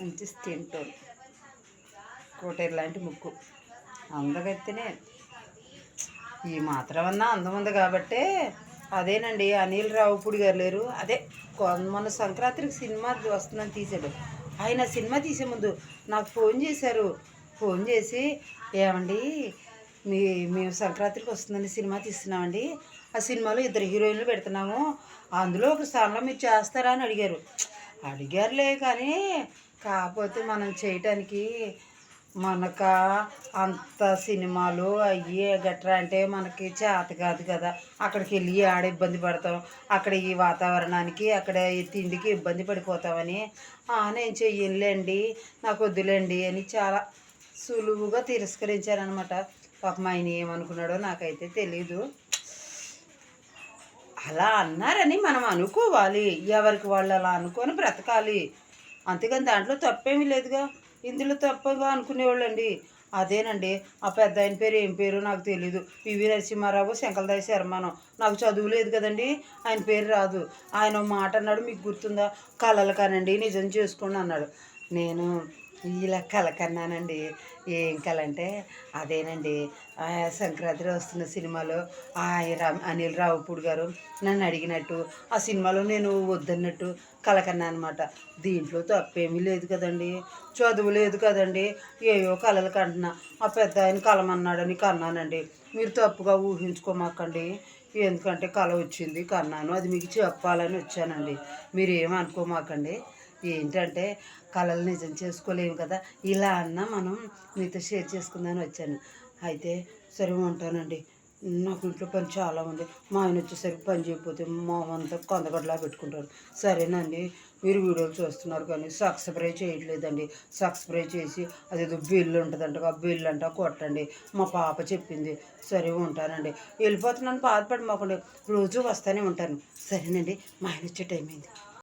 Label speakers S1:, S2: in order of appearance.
S1: మంచి skin tone, కోటేరు లాంటి ముక్కు, అందగత్తెనే. ఈ మాత్రం అన్నా అందం ఉంది కాబట్టే అదేనండి అనిల్ రావుపూడి గారు లేరు, అదే మొన్న సంక్రాంతికి సినిమా వస్తుందని తీశాడు. ఆయన సినిమా తీసే ముందు నాకు ఫోన్ చేశారు. ఫోన్ చేసి, ఏమండి మేము సంక్రాంతికి వస్తుందని సినిమా తీస్తున్నామండి, ఆ సినిమాలో 2 హీరోయిన్లు పెడుతున్నాము, అందులో ఒక స్థానంలో మీరు చేస్తారా అని అడిగారు. అడిగారులే కానీ కాకపోతే మనం చేయటానికి మనక అంత సినిమాలు అయ్యి గట్రా అంటే మనకి చేత కాదు కదా. అక్కడికి వెళ్ళి ఆడ ఇబ్బంది పడతాం, అక్కడ ఈ వాతావరణానికి అక్కడ ఈ తిండికి ఇబ్బంది పడిపోతామని నేను చెయ్యలేండి, నాకు వద్దులేండి అని చాలా సులువుగా తిరస్కరించారనమాట. పాపం ఆయన ఏమనుకున్నాడో నాకైతే తెలీదు. అలా అన్నారని మనం అనుకోవాలి, ఎవరికి వాళ్ళు అలా అనుకొని బ్రతకాలి, అంతేగాని దాంట్లో తప్పేమీ లేదుగా. ఇందులో తప్పగా అనుకునేవాళ్ళండి. అదేనండి ఆ పెద్ద ఆయన పేరు ఏం పేరు నాకు తెలీదు, పివి నరసింహారావు శంకరదాయ శర్మనం. నాకు చదువు లేదు కదండి, ఆయన పేరు రాదు. ఆయన మాట అన్నాడు, మీకు గుర్తుందా, కలలు కానండి నిజం చేసుకోండి అన్నాడు. నేను ఇలా కల కన్నానండి. ఏం కల అంటే అదేనండి సంక్రాంతి వస్తున్న సినిమాలో అనిల్ రావుపూడి గారు నన్ను అడిగినట్టు ఆ సినిమాలో నేను వద్దన్నట్టు కల కన్నా అనమాట. దీంట్లో తప్పేమీ లేదు కదండి, చదువు లేదు కదండి, ఏవో కలలు కంటున్నా. ఆ పెద్ద ఆయన కలమన్నాడని కన్నానండి, మీరు తప్పుగా ఊహించుకోమాకండి. ఎందుకంటే కల వచ్చింది కన్నాను, అది మీకు చెప్పాలని వచ్చానండి, మీరు ఏమనుకోమాకండి. ఏంటంటే కళలు నిజం చేసుకోలేము కదా, ఇలా అన్నా మనం మీతో షేర్ చేసుకుందామని వచ్చాను. అయితే సరే ఉంటానండి, నాకు ఇంట్లో పని చాలా ఉంది. మా ఆయన వచ్చేసరికి పని చేయకపోతే మా అంతా కొందగడ్లా పెట్టుకుంటారు. సరేనండి, మీరు వీడియోలు చూస్తున్నారు కానీ సబ్స్క్రైబ్ చేయట్లేదండి. సబ్స్క్రైబ్ చేసి అదేదో బిల్లు ఉంటుందంట, ఆ బిల్లు అంట కొట్టండి, మా పాప చెప్పింది. సరే ఉంటానండి, వెళ్ళిపోతున్నాను, బాధపడి మాకండి, రోజు వస్తూనే ఉంటాను. సరేనండి, మా ఆయన వచ్చే టైం అయింది.